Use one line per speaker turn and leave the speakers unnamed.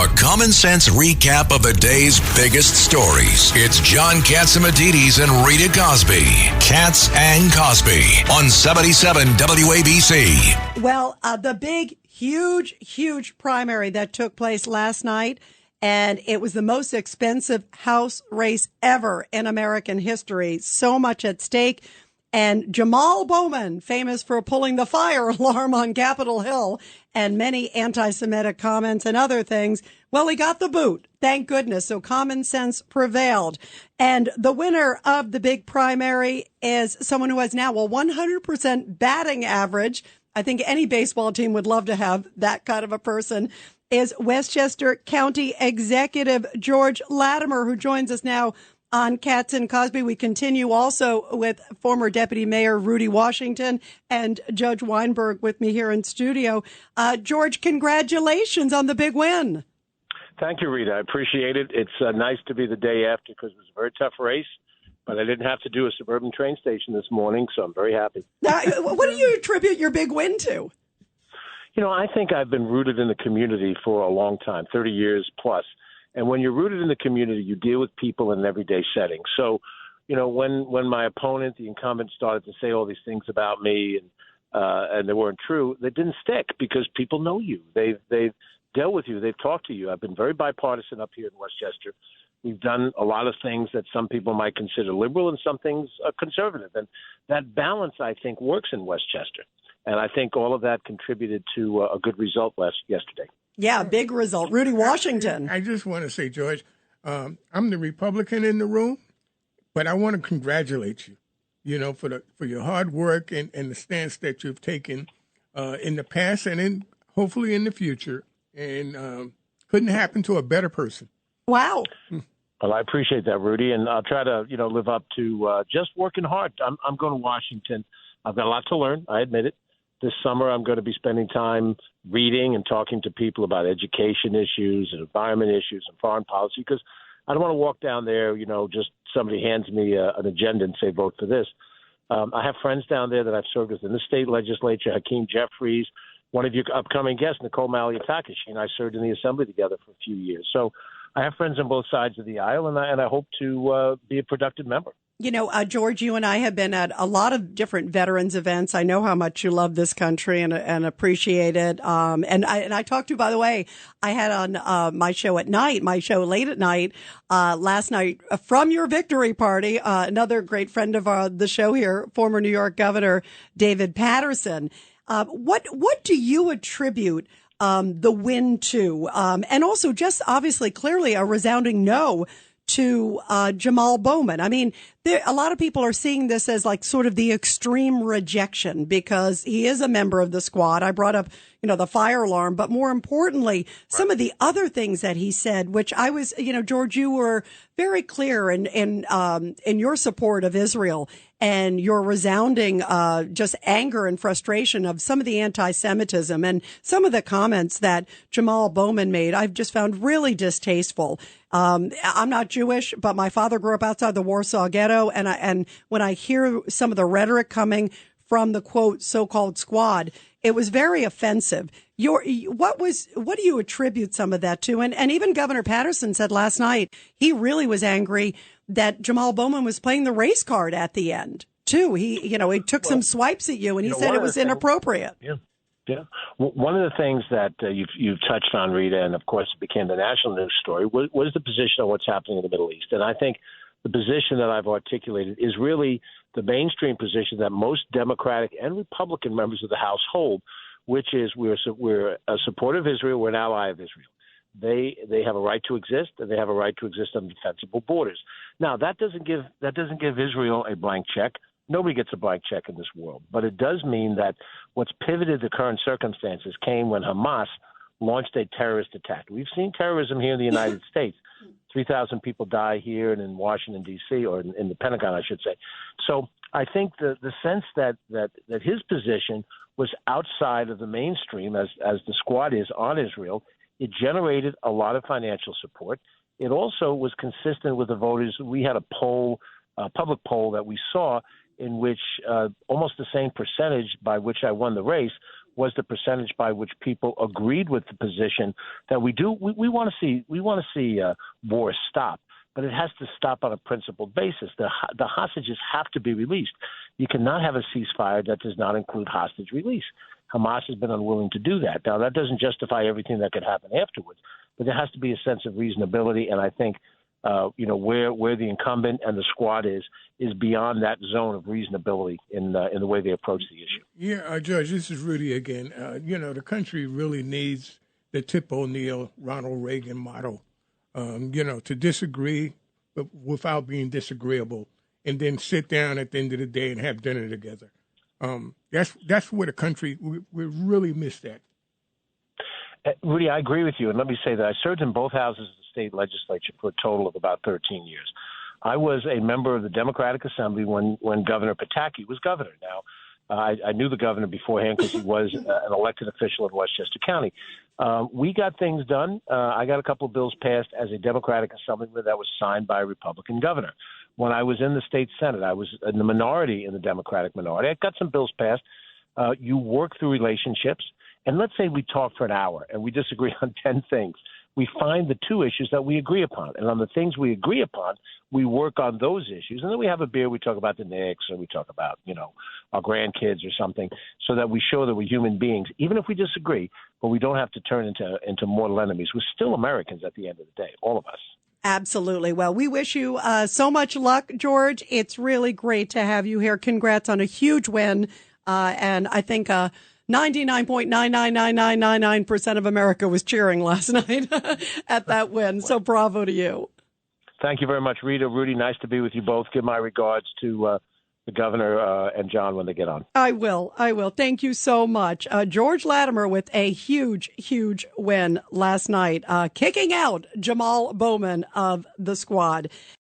A common sense recap of the day's biggest stories. It's John Catsimatidis and Rita Cosby. Katz and Cosby on 77 WABC.
Well, the big, huge primary that took place last night, and it was the most expensive House race ever in American history. So much at stake. And Jamaal Bowman, famous for pulling the fire alarm on Capitol Hill and many anti-Semitic comments and other things, well, he got the boot. Thank goodness. So common sense prevailed. And the winner of the big primary is someone who has now a 100% batting average. I think any baseball team would love to have that kind of a person. Is Westchester County Executive George Latimer, who joins us now on Katz and Cosby. We continue also with former Deputy Mayor Rudy Washington and Judge Weinberg with me here in studio. George, congratulations on the big win.
Thank you, Rita. I appreciate it. It's nice to be the day after because it was a very tough race, but I didn't have to do a suburban train station this morning, so I'm very happy.
Now, what do you attribute your big win to?
You know, I think I've been rooted in the community for a long time, 30 years plus. And when you're rooted in the community, you deal with people in an everyday setting. So, you know, when my opponent, the incumbent, started to say all these things about me and they weren't true, they didn't stick because people know you. They've dealt with you. They've talked to you. I've been very bipartisan up here in Westchester. We've done a lot of things that some people might consider liberal and some things conservative. And that balance, I think, works in Westchester. And I think all of that contributed to a good result yesterday.
Yeah, big result. Rudy Washington.
I just want to say, George, I'm the Republican in the room, but I want to congratulate you, you know, for your hard work and the stance that you've taken in the past and hopefully in the future. And couldn't happen to a better person.
Wow.
Well, I appreciate that, Rudy, and I'll try to, you know, live up to just working hard. I'm going to Washington. I've got a lot to learn. I admit it. This summer, I'm going to be spending time reading and talking to people about education issues and environment issues and foreign policy because I don't want to walk down there, you know, just somebody hands me an agenda and say, vote for this. I have friends down there that I've served with in the state legislature, Hakeem Jeffries, one of your upcoming guests, Nicole Malliotakis. She and I served in the assembly together for a few years. So I have friends on both sides of the aisle, and I hope to be a productive member.
You know, George, you and I have been at a lot of different veterans events. I know how much you love this country and appreciate it. And I talked to, by the way, I had on my show late at night last night from your victory party, another great friend of the show here, former New York Governor David Patterson. What do you attribute the win to? And also just obviously clearly a resounding no to Jamaal Bowman. I mean, a lot of people are seeing this as like sort of the extreme rejection because he is a member of the squad. I brought up, you know, the fire alarm, but more importantly, some of the other things that he said, which I was, you know, George, you were very clear in your support of Israel and your resounding just anger and frustration of some of the anti-Semitism and some of the comments that Jamaal Bowman made, I've just found really distasteful. I'm not Jewish, but my father grew up outside the Warsaw Ghetto, and when I hear some of the rhetoric coming from the quote so-called squad, it was very offensive. What do you attribute some of that to? And even Governor Patterson said last night he really was angry that Jamaal Bowman was playing the race card at the end too. He took some swipes at you, and he said it was inappropriate.
Yeah. Yeah. One of the things that you've touched on, Rita, and of course it became the national news story, was the position on what's happening in the Middle East. And I think the position that I've articulated is really the mainstream position that most Democratic and Republican members of the House hold, which is we're a supporter of Israel, we're an ally of Israel. They have a right to exist, and they have a right to exist on defensible borders. Now, that doesn't give Israel a blank check. Nobody gets a blank check in this world. But it does mean that what's pivoted the current circumstances came when Hamas launched a terrorist attack. We've seen terrorism here in the United States. 3,000 people die here and in Washington, D.C., or in the Pentagon, I should say. So I think the sense that his position was outside of the mainstream, as the squad is on Israel, it generated a lot of financial support. It also was consistent with the voters. We had a public poll that we saw in which almost the same percentage by which I won the race was the percentage by which people agreed with the position that we want to see war stop, but it has to stop on a principled basis. The hostages have to be released. You cannot have a ceasefire that does not include hostage release. Hamas has been unwilling to do that. Now, that doesn't justify everything that could happen afterwards, but there has to be a sense of reasonability, and I think where the incumbent and the squad is beyond that zone of reasonability in the way they approach the issue.
Yeah, Judge, this is Rudy again. The country really needs the Tip O'Neill, Ronald Reagan model, to disagree but without being disagreeable, and then sit down at the end of the day and have dinner together. That's where the country, we really miss that.
Rudy, I agree with you. And let me say that I served in both houses of the state legislature for a total of about 13 years. I was a member of the Democratic Assembly when Governor Pataki was governor. Now, I knew the governor beforehand because he was an elected official in Westchester County. We got things done. I got a couple of bills passed as a Democratic Assemblyman that was signed by a Republican governor. When I was in the state Senate, I was in the minority in the Democratic minority. I got some bills passed. You work through relationships. And let's say we talk for an hour and we disagree on 10 things. We find the two issues that we agree upon. And on the things we agree upon, we work on those issues. And then we have a beer, we talk about the Knicks, or we talk about, our grandkids or something, so that we show that we're human beings, even if we disagree, but we don't have to turn into mortal enemies. We're still Americans at the end of the day, all of us.
Absolutely. Well, we wish you so much luck, George. It's really great to have you here. Congrats on a huge win. And I think 99.99999% of America was cheering last night at that win. So bravo to you.
Thank you very much, Rita. Rudy, nice to be with you both. Give my regards to the governor and John when they get on.
I will. Thank you so much. George Latimer with a huge, huge win last night, kicking out Jamaal Bowman of the squad.